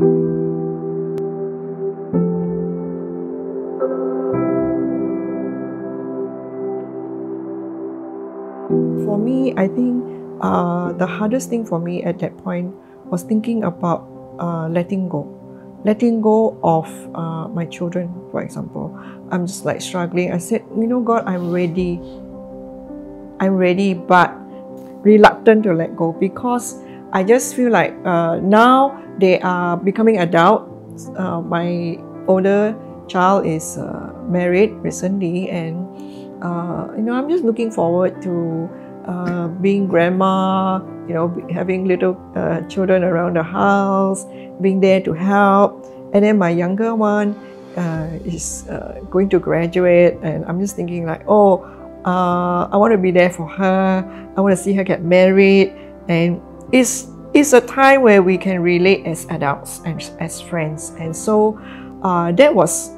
For me, I think the hardest thing for me at that point was thinking about letting go. Letting go of my children, for example. I'm just like struggling. I said, you know, God, I'm ready. I'm ready, but reluctant to let go because I just feel like now they are becoming adults. My older child is married recently, and you know, I'm just looking forward to being grandma, you know, having little children around the house, being there to help. And then my younger one is going to graduate, and I'm just thinking like, oh, I want to be there for her. I want to see her get married, and it's a time where we can relate as adults and as friends. And so that was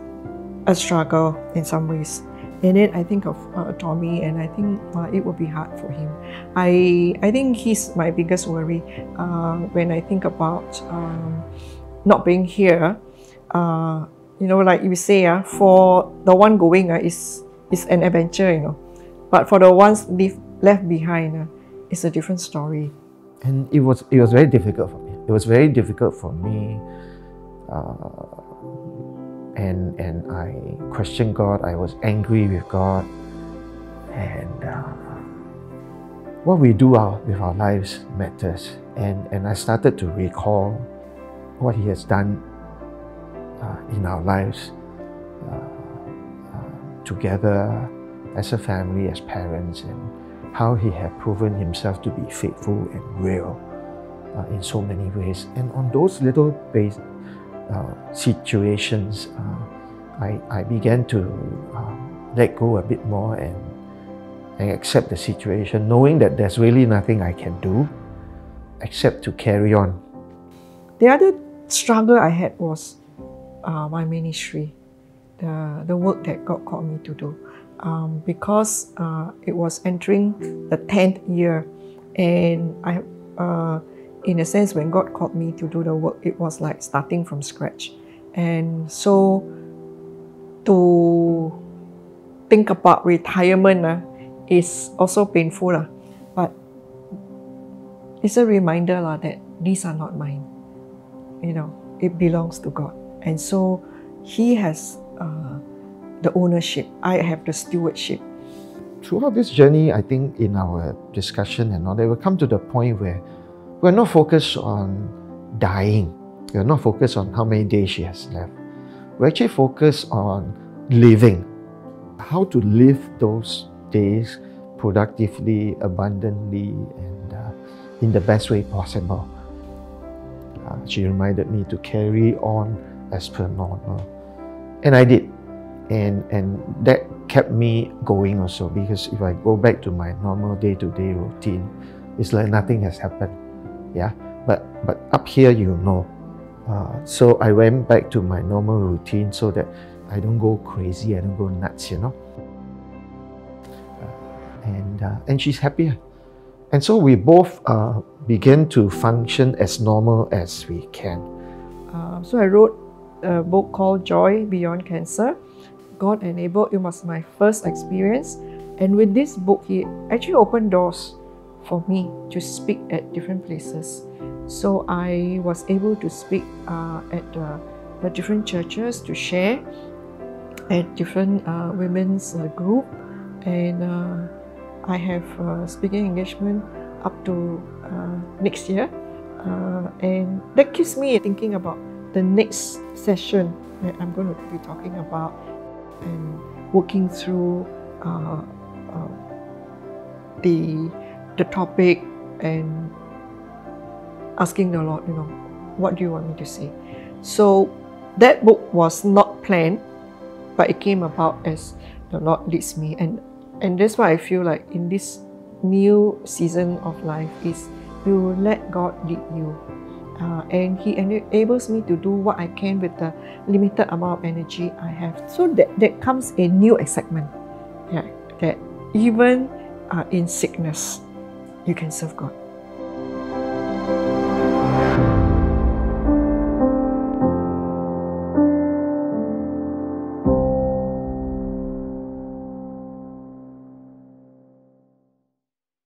a struggle in some ways. And then I think of Tommy, and I think it will be hard for him. I think he's my biggest worry when I think about not being here. You know, like you say, for the one going, it's an adventure, you know. But for the ones left behind, it's a different story. And it was very difficult for me. It was very difficult for me. And I questioned God. I was angry with God. And what we do with our lives matters. And I started to recall what He has done in our lives together as a family, as parents, and how He had proven Himself to be faithful and real in so many ways. And on those little base situations, I began to let go a bit more and accept the situation, knowing that there's really nothing I can do except to carry on. The other struggle I had was my ministry, the work that God called me to do. Because it was entering the 10th year, and I, in a sense, when God called me to do the work, it was like starting from scratch. And so to think about retirement is also painful, but it's a reminder that these are not mine. You know, it belongs to God, and so He has the ownership. I have the stewardship. Throughout this journey, I think in our discussion and all, they will come to the point where we're not focused on dying. We're not focused on how many days she has left. We're actually focused on living. How to live those days productively, abundantly, and in the best way possible. She reminded me to carry on as per normal. And I did. And that kept me going also, because if I go back to my normal day-to-day routine, it's like nothing has happened. Yeah, but up here, you know. So I went back to my normal routine so that I don't go crazy, I don't go nuts, you know. And she's happier. And so we both began to function as normal as we can. So I wrote a book called Joy Beyond Cancer. God enabled, it was my first experience. And with this book, He actually opened doors for me to speak at different places. So I was able to speak at the different churches, to share at different women's group. And I have speaking engagement up to next year. And that keeps me thinking about the next session that I'm going to be talking about, and working through the topic and asking the Lord, you know, what do you want me to say? So that book was not planned, but it came about as the Lord leads me. And that's why I feel like in this new season of life is you let God lead you. And He enables me to do what I can with the limited amount of energy I have. So that comes a new excitement. Yeah, that even in sickness, you can serve God.